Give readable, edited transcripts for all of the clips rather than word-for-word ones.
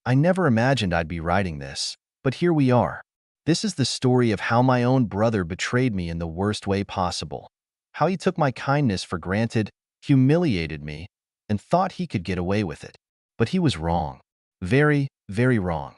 I never imagined I'd be writing this, but here we are. This is the story of how my own brother betrayed me in the worst way possible. How he took my kindness for granted, humiliated me, and thought he could get away with it. But he was wrong. Very, very wrong.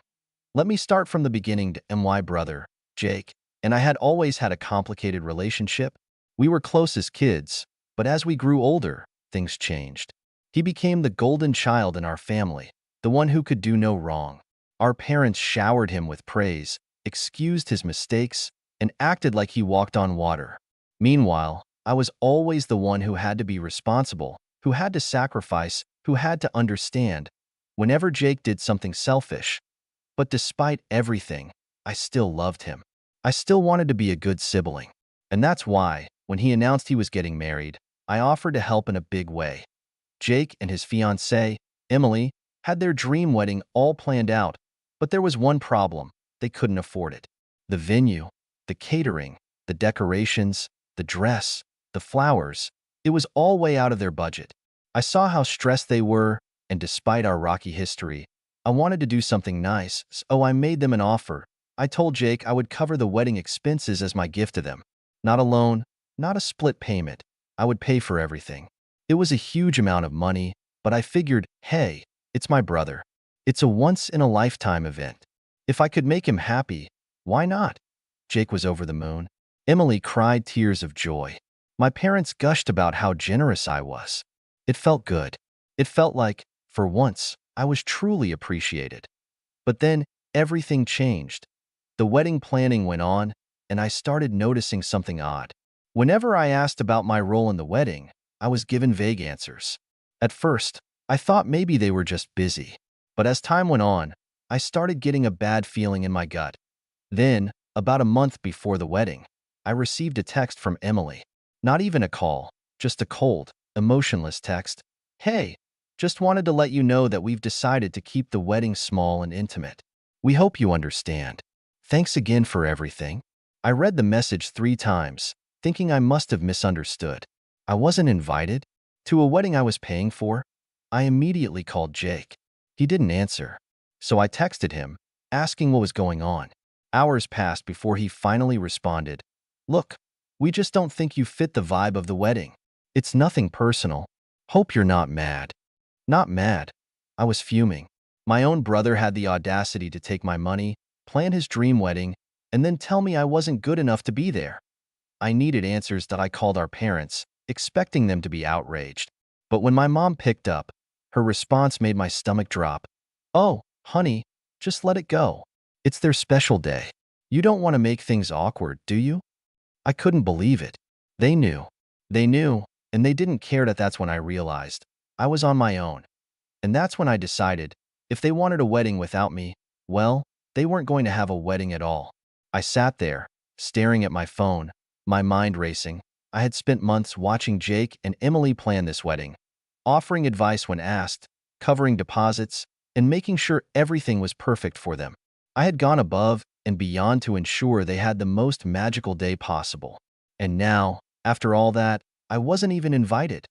Let me start from the beginning to my brother, Jake, and I had always had a complicated relationship. We were close as kids, but as we grew older, things changed. He became the golden child in our family, the one who could do no wrong. Our parents showered him with praise, excused his mistakes, and acted like he walked on water. Meanwhile, I was always the one who had to be responsible, who had to sacrifice, who had to understand, whenever Jake did something selfish. But despite everything, I still loved him. I still wanted to be a good sibling. And that's why, when he announced he was getting married, I offered to help in a big way. Jake and his fiancée, Emily, had their dream wedding all planned out, but there was one problem. They couldn't afford it. The venue, the catering, the decorations, the dress, the flowers, it was all way out of their budget. I saw how stressed they were, and despite our rocky history, I wanted to do something nice, so I made them an offer. I told Jake I would cover the wedding expenses as my gift to them. Not a loan, not a split payment. I would pay for everything. It was a huge amount of money, but I figured, hey, it's my brother. It's a once-in-a-lifetime event. If I could make him happy, why not? Jake was over the moon. Emily cried tears of joy. My parents gushed about how generous I was. It felt good. It felt like, for once, I was truly appreciated. But then, everything changed. The wedding planning went on, and I started noticing something odd. Whenever I asked about my role in the wedding, I was given vague answers. At first, I thought maybe they were just busy. But as time went on, I started getting a bad feeling in my gut. Then, about a month before the wedding, I received a text from Emily. Not even a call, just a cold, emotionless text. Hey, just wanted to let you know that we've decided to keep the wedding small and intimate. We hope you understand. Thanks again for everything. I read the message 3 times, thinking I must have misunderstood. I wasn't invited to a wedding I was paying for. I immediately called Jake. He didn't answer, so I texted him, asking what was going on. Hours passed before he finally responded. Look, we just don't think you fit the vibe of the wedding. It's nothing personal. Hope you're not mad. Not mad. I was fuming. My own brother had the audacity to take my money, plan his dream wedding, and then tell me I wasn't good enough to be there. I needed answers that I called our parents, expecting them to be outraged. But when my mom picked up, her response made my stomach drop. Oh, honey, just let it go. It's their special day. You don't want to make things awkward, do you? I couldn't believe it. They knew. They knew, and they didn't care. That's when I realized I was on my own. And that's when I decided, if they wanted a wedding without me, well, they weren't going to have a wedding at all. I sat there, staring at my phone, my mind racing. I had spent months watching Jake and Emily plan this wedding, offering advice when asked, covering deposits, and making sure everything was perfect for them. I had gone above and beyond to ensure they had the most magical day possible. And now, after all that, I wasn't even invited.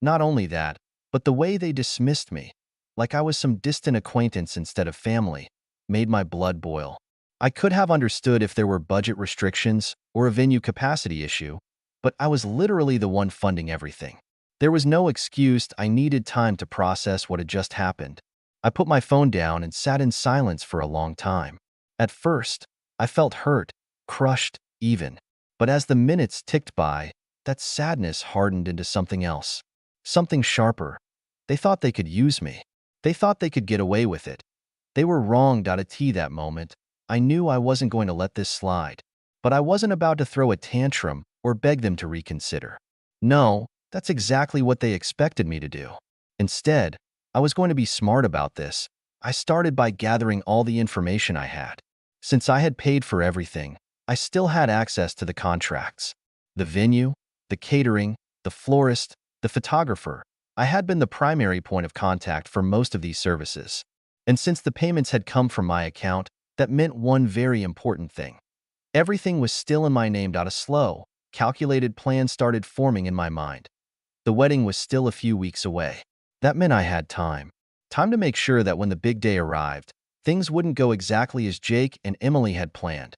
Not only that, but the way they dismissed me, like I was some distant acquaintance instead of family, made my blood boil. I could have understood if there were budget restrictions or a venue capacity issue, but I was literally the one funding everything. There was no excuse. I needed time to process what had just happened. I put my phone down and sat in silence for a long time. At first, I felt hurt, crushed, even. But as the minutes ticked by, that sadness hardened into something else. Something sharper. They thought they could use me. They thought they could get away with it. They were wrong. That moment, I knew I wasn't going to let this slide. But I wasn't about to throw a tantrum or beg them to reconsider. No, that's exactly what they expected me to do. Instead, I was going to be smart about this. I started by gathering all the information I had. Since I had paid for everything, I still had access to the contracts. The venue, the catering, the florist, the photographer. I had been the primary point of contact for most of these services. And since the payments had come from my account, that meant one very important thing. Everything was still in my name. A slow, calculated plan started forming in my mind. The wedding was still a few weeks away. That meant I had time. Time to make sure that when the big day arrived, things wouldn't go exactly as Jake and Emily had planned.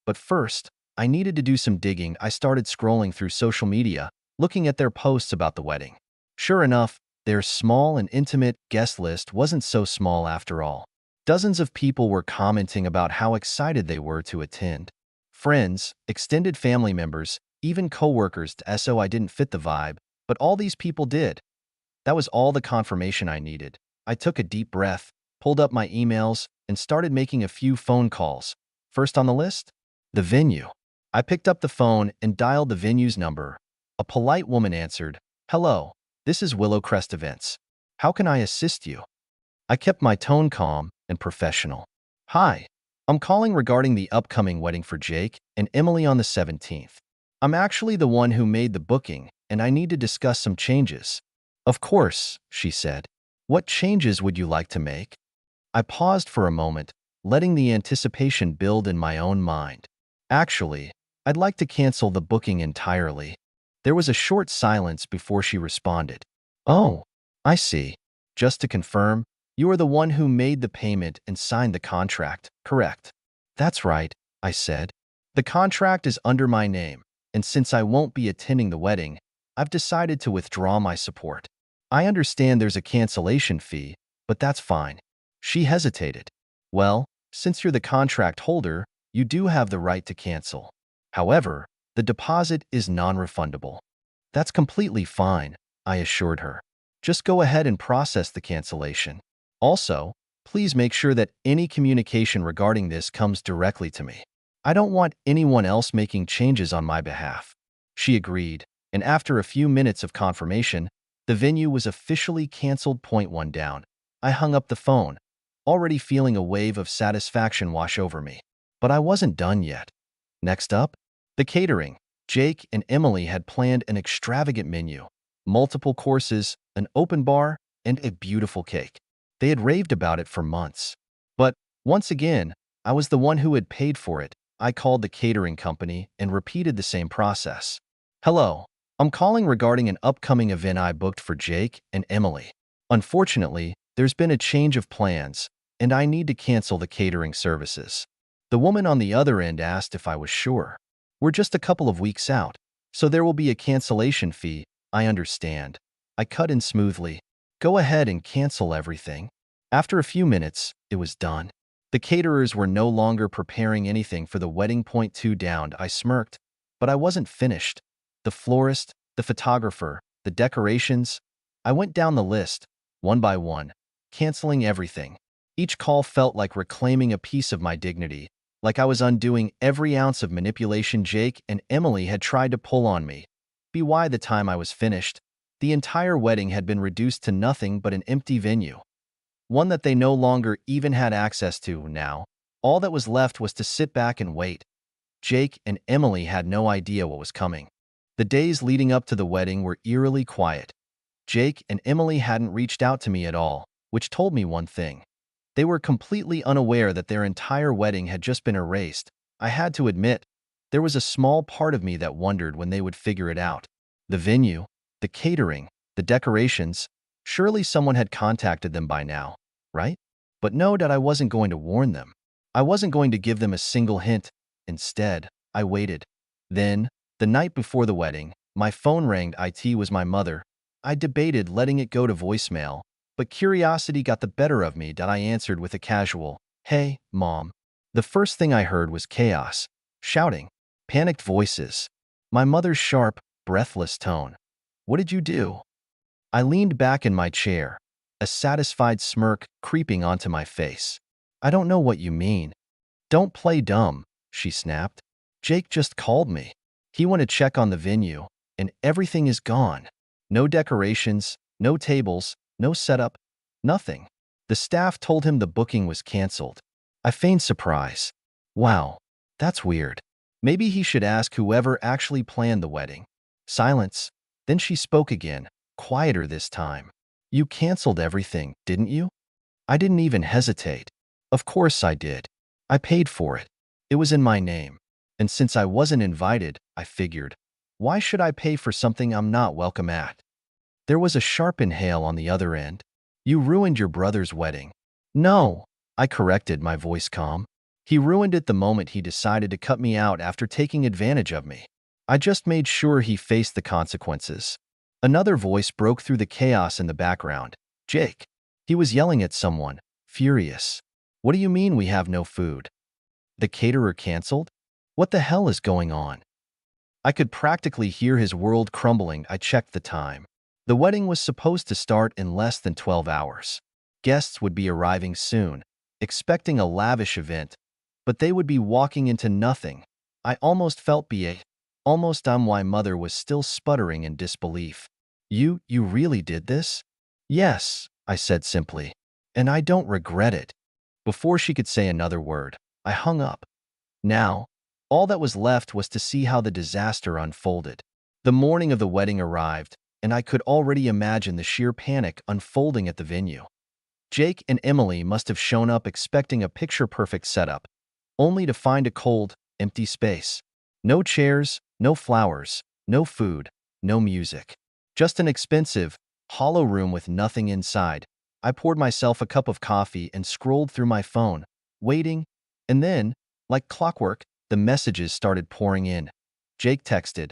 But first, I needed to do some digging. I started scrolling through social media, looking at their posts about the wedding. Sure enough, their small and intimate guest list wasn't so small after all. Dozens of people were commenting about how excited they were to attend. Friends, extended family members, even coworkers, so I didn't fit the vibe, but all these people did. That was all the confirmation I needed. I took a deep breath, pulled up my emails, and started making a few phone calls. First on the list? The venue. I picked up the phone and dialed the venue's number. A polite woman answered, "Hello, this is Willowcrest Events. How can I assist you?" I kept my tone calm and professional. "Hi, I'm calling regarding the upcoming wedding for Jake and Emily on the 17th. I'm actually the one who made the booking, and I need to discuss some changes." "Of course," she said. "What changes would you like to make?" I paused for a moment, letting the anticipation build in my own mind. "Actually, I'd like to cancel the booking entirely." There was a short silence before she responded. "Oh, I see. Just to confirm, you are the one who made the payment and signed the contract, correct?" "That's right," I said. "The contract is under my name, and since I won't be attending the wedding, I've decided to withdraw my support. I understand there's a cancellation fee, but that's fine." She hesitated. "Well, since you're the contract holder, you do have the right to cancel. However, the deposit is non-refundable." "That's completely fine," I assured her. "Just go ahead and process the cancellation. Also, please make sure that any communication regarding this comes directly to me. I don't want anyone else making changes on my behalf." She agreed, and after a few minutes of confirmation, the venue was officially canceled. Point one down. I hung up the phone, already feeling a wave of satisfaction wash over me. But I wasn't done yet. Next up, the catering. Jake and Emily had planned an extravagant menu, multiple courses, an open bar, and a beautiful cake. They had raved about it for months. But once again, I was the one who had paid for it. I called the catering company and repeated the same process. "Hello, I'm calling regarding an upcoming event I booked for Jake and Emily. Unfortunately, there's been a change of plans, and I need to cancel the catering services." The woman on the other end asked if I was sure. "We're just a couple of weeks out, so there will be a cancellation fee. I understand." I cut in smoothly. "Go ahead and cancel everything." After a few minutes, it was done. The caterers were no longer preparing anything for the wedding. Point two down. I smirked, but I wasn't finished. The florist, the photographer, the decorations. I went down the list, one by one, canceling everything. Each call felt like reclaiming a piece of my dignity, like I was undoing every ounce of manipulation Jake and Emily had tried to pull on me. By the time I was finished, the entire wedding had been reduced to nothing but an empty venue. One that they no longer even had access to now. All that was left was to sit back and wait. Jake and Emily had no idea what was coming. The days leading up to the wedding were eerily quiet. Jake and Emily hadn't reached out to me at all, which told me one thing. They were completely unaware that their entire wedding had just been erased. I had to admit, there was a small part of me that wondered when they would figure it out. The venue, the catering, the decorations, surely someone had contacted them by now, right? But no, that I wasn't going to warn them. I wasn't going to give them a single hint. Instead, I waited. Then, the night before the wedding, my phone rang. It was my mother. I debated letting it go to voicemail, but curiosity got the better of me. That I answered with a casual, "Hey, Mom." The first thing I heard was chaos, shouting, panicked voices. My mother's sharp, breathless tone. "What did you do?" I leaned back in my chair, a satisfied smirk creeping onto my face. "I don't know what you mean." "Don't play dumb," she snapped. "Jake just called me. He went to check on the venue, and everything is gone. No decorations, no tables, no setup, nothing. The staff told him the booking was canceled." I feigned surprise. "Wow, that's weird. Maybe he should ask whoever actually planned the wedding." Silence. Then she spoke again, quieter this time. "You canceled everything, didn't you?" I didn't even hesitate. Of course I did. I paid for it. It was in my name. And since I wasn't invited, I figured, why should I pay for something I'm not welcome at? There was a sharp inhale on the other end. You ruined your brother's wedding. No, I corrected, my voice calm. He ruined it the moment he decided to cut me out after taking advantage of me. I just made sure he faced the consequences. Another voice broke through the chaos in the background. Jake. He was yelling at someone, furious. What do you mean we have no food? The caterer canceled? What the hell is going on? I could practically hear his world crumbling. I checked the time. The wedding was supposed to start in less than 12 hours. Guests would be arriving soon, expecting a lavish event, but they would be walking into nothing. I almost felt almost why mother was still sputtering in disbelief. You really did this? Yes, I said simply, and I don't regret it. Before she could say another word, I hung up. Now, all that was left was to see how the disaster unfolded. The morning of the wedding arrived, and I could already imagine the sheer panic unfolding at the venue. Jake and Emily must have shown up expecting a picture-perfect setup, only to find a cold, empty space. No chairs, no flowers, no food, no music. Just an expensive, hollow room with nothing inside. I poured myself a cup of coffee and scrolled through my phone, waiting, and then, like clockwork, the messages started pouring in. Jake texted,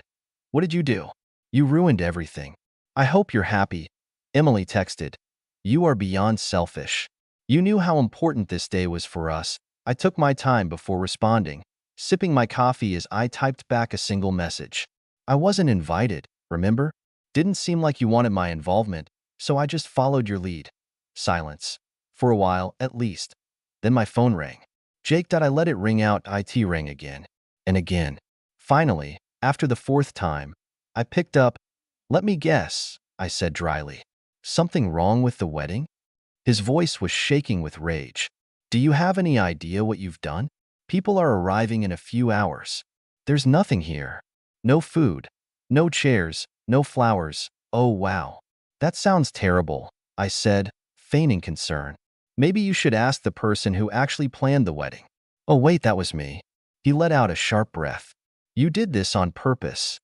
"What did you do? You ruined everything. I hope you're happy." Emily texted, "You are beyond selfish. You knew how important this day was for us." I took my time before responding, sipping my coffee as I typed back a single message. "I wasn't invited, remember? Didn't seem like you wanted my involvement, so I just followed your lead." Silence. For a while, at least. Then my phone rang. Jake, I let it ring out. It rang again. And again. Finally, after the fourth time, I picked up. "Let me guess," I said dryly. "Something wrong with the wedding?" His voice was shaking with rage. "Do you have any idea what you've done? People are arriving in a few hours. There's nothing here. No food, no chairs, no flowers. Oh, wow. That sounds terrible," I said, feigning concern. "Maybe you should ask the person who actually planned the wedding." "Oh, wait, that was me." He let out a sharp breath. "You did this on purpose."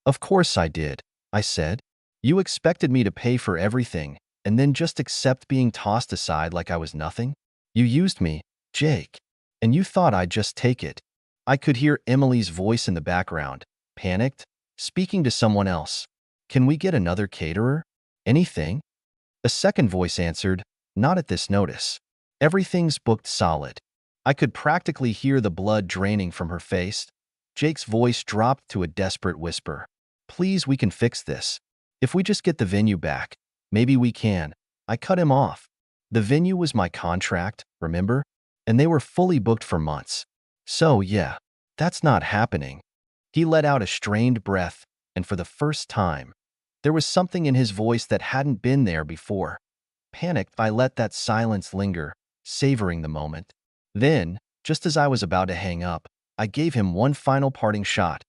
"Of course I did," I said. "You expected me to pay for everything and then just accept being tossed aside like I was nothing? You used me, Jake, and you thought I'd just take it." I could hear Emily's voice in the background, panicked, speaking to someone else. "Can we get another caterer? Anything?" A second voice answered, "Not at this notice. Everything's booked solid." I could practically hear the blood draining from her face. Jake's voice dropped to a desperate whisper. "Please, we can fix this. If we just get the venue back, maybe we can." I cut him off. The venue was my contract, remember? And they were fully booked for months. So, yeah, that's not happening. He let out a strained breath, and for the first time, there was something in his voice that hadn't been there before. Panicked, I let that silence linger, savoring the moment. Then, just as I was about to hang up, I gave him one final parting shot.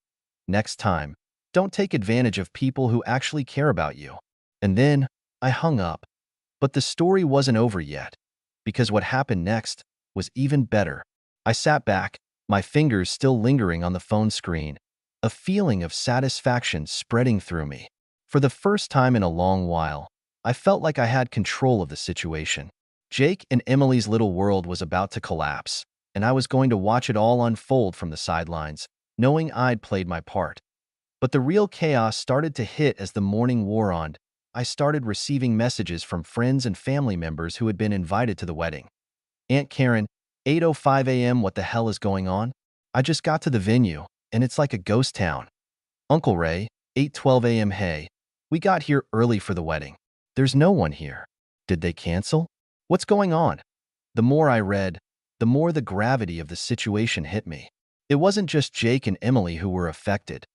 "Next time, don't take advantage of people who actually care about you." And then, I hung up. But the story wasn't over yet, because what happened next was even better. I sat back, my fingers still lingering on the phone screen, a feeling of satisfaction spreading through me. For the first time in a long while, I felt like I had control of the situation. Jake and Emily's little world was about to collapse, and I was going to watch it all unfold from the sidelines, knowing I'd played my part. But the real chaos started to hit as the morning wore on. I started receiving messages from friends and family members who had been invited to the wedding. "Aunt Karen, 8:05 a.m. What the hell is going on? I just got to the venue, and it's like a ghost town." "Uncle Ray, 8:12 a.m. Hey, we got here early for the wedding. There's no one here. Did they cancel? What's going on?" The more I read, the more the gravity of the situation hit me. It wasn't just Jake and Emily who were affected.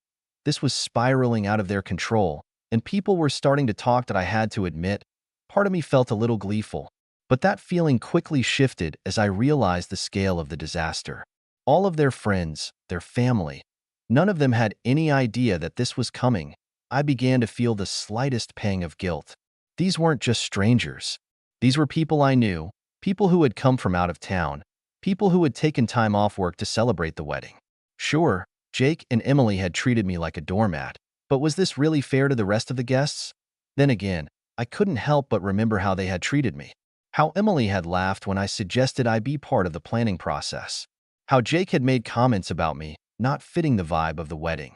This was spiraling out of their control, and people were starting to talk. That I had to admit, part of me felt a little gleeful. But that feeling quickly shifted as I realized the scale of the disaster. All of their friends, their family, none of them had any idea that this was coming. I began to feel the slightest pang of guilt. These weren't just strangers. These were people I knew, people who had come from out of town, people who had taken time off work to celebrate the wedding. Sure, Jake and Emily had treated me like a doormat, but was this really fair to the rest of the guests? Then again, I couldn't help but remember how they had treated me. How Emily had laughed when I suggested I be part of the planning process. How Jake had made comments about me not fitting the vibe of the wedding.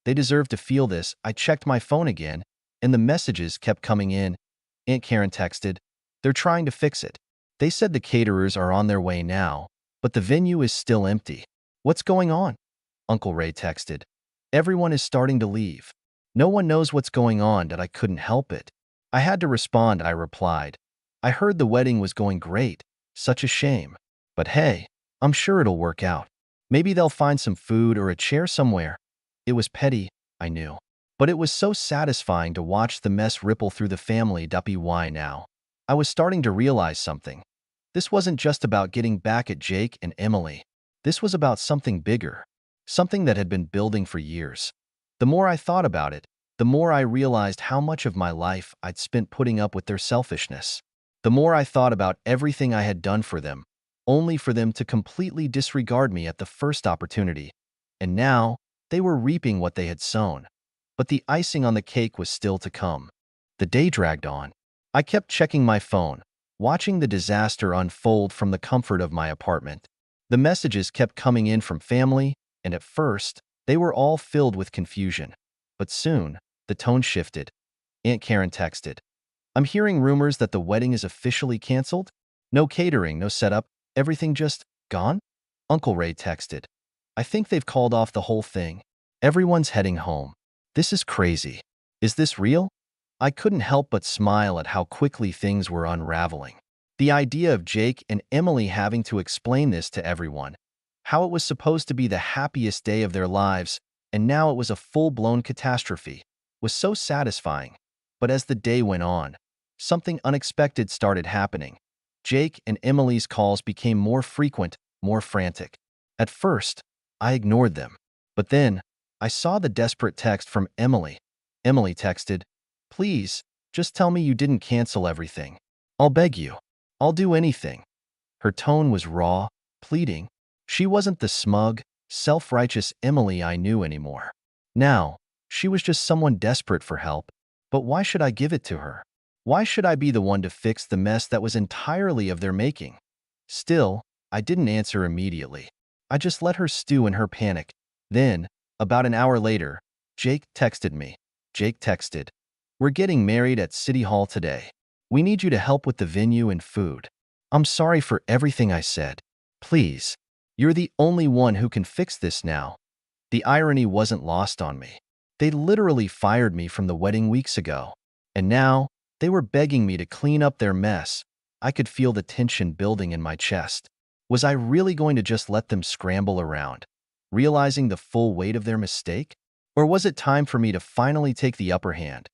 They deserved to feel this. I checked my phone again, and the messages kept coming in. Aunt Karen texted, "They're trying to fix it. They said the caterers are on their way now, but the venue is still empty. What's going on?" Uncle Ray texted, "Everyone is starting to leave. No one knows what's going on," that I couldn't help it. I had to respond. I replied, "I heard the wedding was going great. Such a shame. But hey, I'm sure it'll work out. Maybe they'll find some food or a chair somewhere." It was petty, I knew. But it was so satisfying to watch the mess ripple through the family. Why now? I was starting to realize something. This wasn't just about getting back at Jake and Emily. This was about something bigger, something that had been building for years. The more I thought about it, the more I realized how much of my life I'd spent putting up with their selfishness. The more I thought about everything I had done for them, only for them to completely disregard me at the first opportunity. And now, they were reaping what they had sown. But the icing on the cake was still to come. The day dragged on. I kept checking my phone, watching the disaster unfold from the comfort of my apartment. The messages kept coming in from family, and at first, they were all filled with confusion. But soon, the tone shifted. Aunt Karen texted, "I'm hearing rumors that the wedding is officially canceled. No catering, no setup, everything just gone?" Uncle Ray texted, "I think they've called off the whole thing. Everyone's heading home. This is crazy. Is this real?" I couldn't help but smile at how quickly things were unraveling. The idea of Jake and Emily having to explain this to everyone, how it was supposed to be the happiest day of their lives, and now it was a full-blown catastrophe, was so satisfying. But as the day went on, something unexpected started happening. Jake and Emily's calls became more frequent, more frantic. At first, I ignored them. But then, I saw the desperate text from Emily. Emily texted, "Please, just tell me you didn't cancel everything. I'll beg you. I'll do anything." Her tone was raw, pleading. She wasn't the smug, self-righteous Emily I knew anymore. Now, she was just someone desperate for help. But why should I give it to her? Why should I be the one to fix the mess that was entirely of their making? Still, I didn't answer immediately. I just let her stew in her panic. Then, about an hour later, Jake texted me. Jake texted, "We're getting married at City Hall today. We need you to help with the venue and food. I'm sorry for everything I said. Please, you're the only one who can fix this now." The irony wasn't lost on me. They literally fired me from the wedding weeks ago. And now, they were begging me to clean up their mess. I could feel the tension building in my chest. Was I really going to just let them scramble around, realizing the full weight of their mistake? Or was it time for me to finally take the upper hand?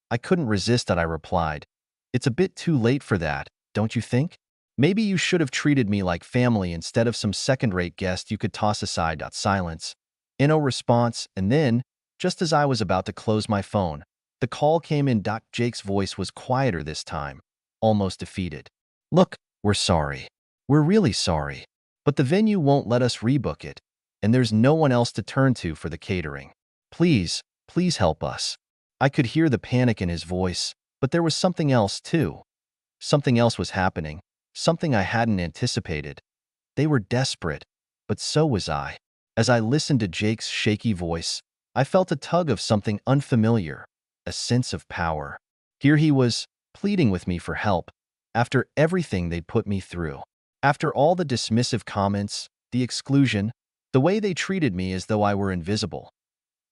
I couldn't resist that. I replied, "It's a bit too late for that, don't you think? Maybe you should have treated me like family instead of some second-rate guest you could toss aside." Silence. No response, and then, just as I was about to close my phone, the call came in. Jake's voice was quieter this time, almost defeated. "Look, we're sorry. We're really sorry. But the venue won't let us rebook it, and there's no one else to turn to for the catering. Please, please help us." I could hear the panic in his voice, but there was something else too. Something else was happening, something I hadn't anticipated. They were desperate, but so was I. As I listened to Jake's shaky voice, I felt a tug of something unfamiliar, a sense of power. Here he was, pleading with me for help, after everything they'd put me through. After all the dismissive comments, the exclusion, the way they treated me as though I were invisible.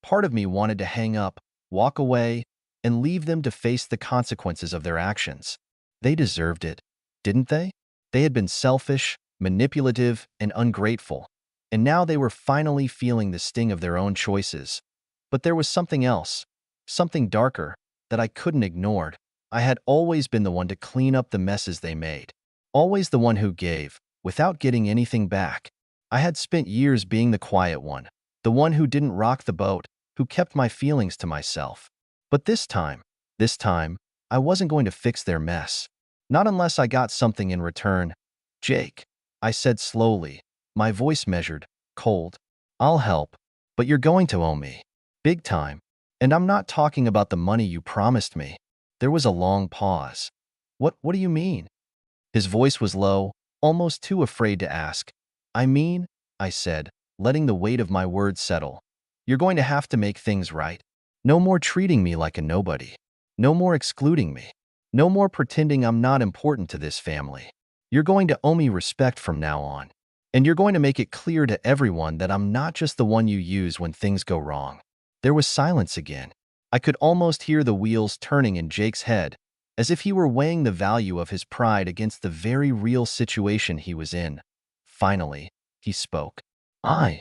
Part of me wanted to hang up, walk away, and leave them to face the consequences of their actions. They deserved it, didn't they? They had been selfish, manipulative, and ungrateful, and now they were finally feeling the sting of their own choices. But there was something else, something darker, that I couldn't ignore. I had always been the one to clean up the messes they made. Always the one who gave, without getting anything back. I had spent years being the quiet one, the one who didn't rock the boat, who kept my feelings to myself. But this time, I wasn't going to fix their mess. Not unless I got something in return. "Jake," I said slowly, my voice measured, cold, "I'll help, but you're going to owe me. Big time. And I'm not talking about the money you promised me. There was a long pause. What do you mean? His voice was low, almost too afraid to ask. I mean, I said, letting the weight of my words settle. You're going to have to make things right. No more treating me like a nobody. No more excluding me. No more pretending I'm not important to this family. You're going to owe me respect from now on. And you're going to make it clear to everyone that I'm not just the one you use when things go wrong. There was silence again. I could almost hear the wheels turning in Jake's head, as if he were weighing the value of his pride against the very real situation he was in. Finally, he spoke. I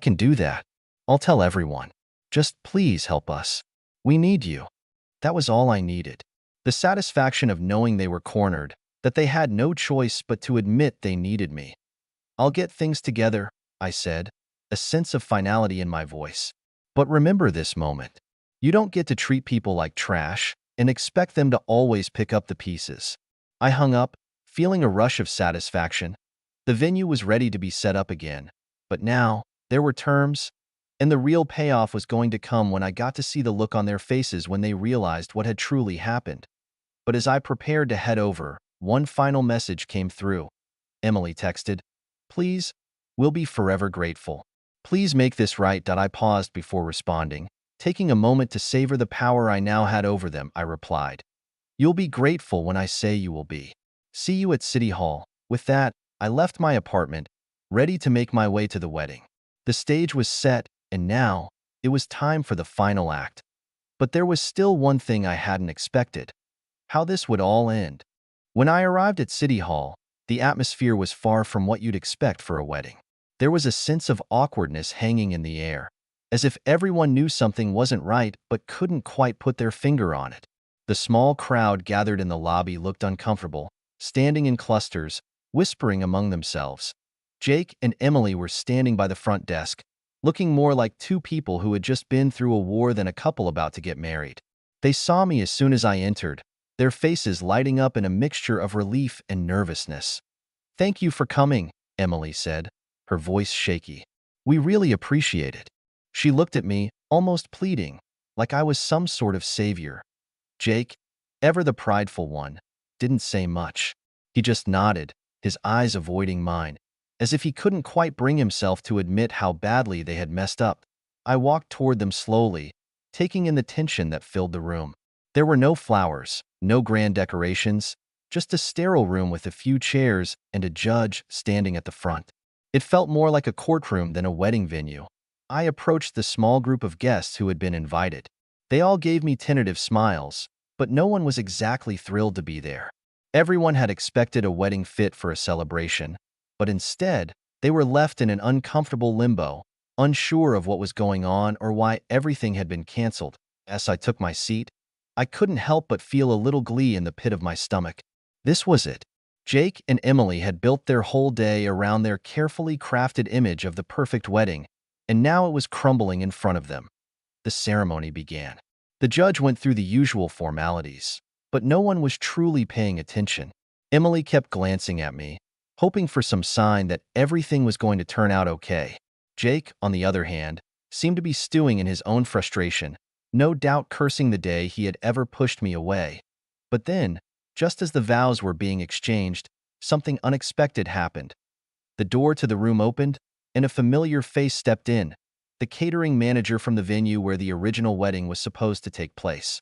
can do that. I'll tell everyone. Just please help us. We need you. That was all I needed. The satisfaction of knowing they were cornered, that they had no choice but to admit they needed me. I'll get things together, I said, a sense of finality in my voice. But remember this moment. You don't get to treat people like trash and expect them to always pick up the pieces. I hung up, feeling a rush of satisfaction. The venue was ready to be set up again, but now there were terms, and the real payoff was going to come when I got to see the look on their faces when they realized what had truly happened. But as I prepared to head over, one final message came through. Emily texted, "Please, we'll be forever grateful. Please make this right." I paused before responding. Taking a moment to savor the power I now had over them, I replied, "You'll be grateful when I say you will be. See you at City Hall." With that, I left my apartment, ready to make my way to the wedding. The stage was set, and now it was time for the final act. But there was still one thing I hadn't expected: how this would all end. When I arrived at City Hall, the atmosphere was far from what you'd expect for a wedding. There was a sense of awkwardness hanging in the air, as if everyone knew something wasn't right but couldn't quite put their finger on it. The small crowd gathered in the lobby looked uncomfortable, standing in clusters, whispering among themselves. Jake and Emily were standing by the front desk, looking more like two people who had just been through a war than a couple about to get married. They saw me as soon as I entered, their faces lighting up in a mixture of relief and nervousness. "Thank you for coming," Emily said, her voice shaky. "We really appreciate it." She looked at me, almost pleading, like I was some sort of savior. Jake, ever the prideful one, didn't say much. He just nodded, his eyes avoiding mine, as if he couldn't quite bring himself to admit how badly they had messed up. I walked toward them slowly, taking in the tension that filled the room. There were no flowers, no grand decorations, just a sterile room with a few chairs and a judge standing at the front. It felt more like a courtroom than a wedding venue. I approached the small group of guests who had been invited. They all gave me tentative smiles, but no one was exactly thrilled to be there. Everyone had expected a wedding fit for a celebration, but instead, they were left in an uncomfortable limbo, unsure of what was going on or why everything had been canceled. As I took my seat, I couldn't help but feel a little glee in the pit of my stomach. This was it. Jake and Emily had built their whole day around their carefully crafted image of the perfect wedding, and now it was crumbling in front of them. The ceremony began. The judge went through the usual formalities, but no one was truly paying attention. Emily kept glancing at me, hoping for some sign that everything was going to turn out okay. Jake, on the other hand, seemed to be stewing in his own frustration, no doubt cursing the day he had ever pushed me away. But then, just as the vows were being exchanged, something unexpected happened. The door to the room opened, and a familiar face stepped in, the catering manager from the venue where the original wedding was supposed to take place.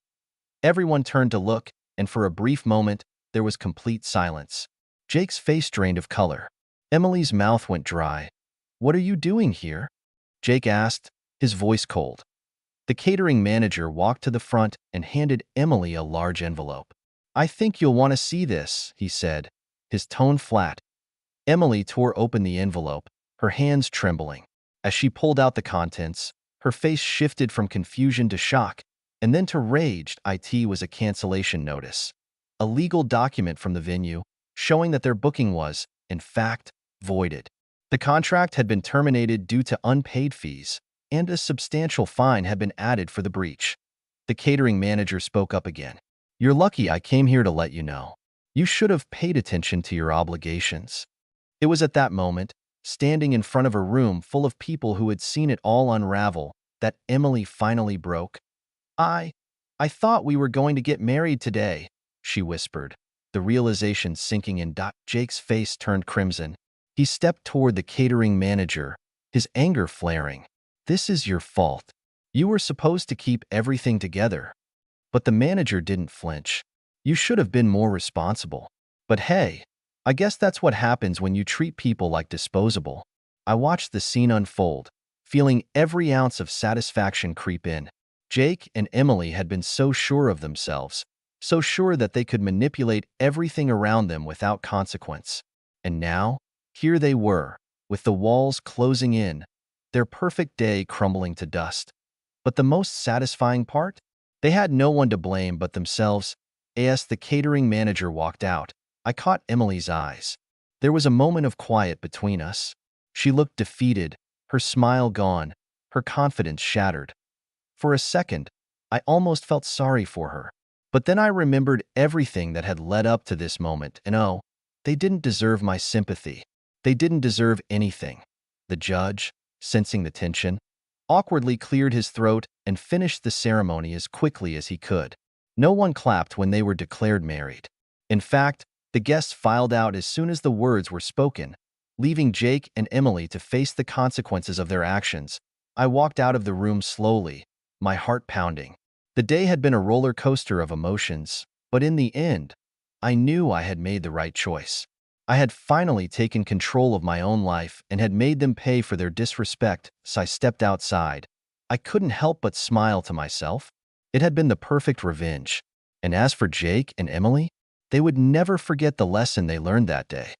Everyone turned to look, and for a brief moment, there was complete silence. Jake's face drained of color. Emily's mouth went dry. "What are you doing here?" Jake asked, his voice cold. The catering manager walked to the front and handed Emily a large envelope. "I think you'll want to see this," he said, his tone flat. Emily tore open the envelope, her hands trembling. As she pulled out the contents, her face shifted from confusion to shock, and then to rage. It was a cancellation notice, a legal document from the venue showing that their booking was, in fact, voided. The contract had been terminated due to unpaid fees, and a substantial fine had been added for the breach. The catering manager spoke up again. "You're lucky I came here to let you know. You should have paid attention to your obligations." It was at that moment, standing in front of a room full of people who had seen it all unravel, that Emily finally broke. I thought we were going to get married today, she whispered, the realization sinking in. Jake's face turned crimson. He stepped toward the catering manager, his anger flaring. This is your fault. You were supposed to keep everything together. But the manager didn't flinch. You should have been more responsible. But hey, I guess that's what happens when you treat people like disposable. I watched the scene unfold, feeling every ounce of satisfaction creep in. Jake and Emily had been so sure of themselves, so sure that they could manipulate everything around them without consequence. And now, here they were, with the walls closing in, their perfect day crumbling to dust. But the most satisfying part? They had no one to blame but themselves. As the catering manager walked out, I caught Emily's eyes. There was a moment of quiet between us. She looked defeated, her smile gone, her confidence shattered. For a second, I almost felt sorry for her. But then I remembered everything that had led up to this moment, and oh, they didn't deserve my sympathy. They didn't deserve anything. The judge, sensing the tension, awkwardly cleared his throat and finished the ceremony as quickly as he could. No one clapped when they were declared married. In fact, the guests filed out as soon as the words were spoken, leaving Jake and Emily to face the consequences of their actions. I walked out of the room slowly, my heart pounding. The day had been a roller coaster of emotions, but in the end, I knew I had made the right choice. I had finally taken control of my own life and had made them pay for their disrespect, so I stepped outside. I couldn't help but smile to myself. It had been the perfect revenge. And as for Jake and Emily, they would never forget the lesson they learned that day.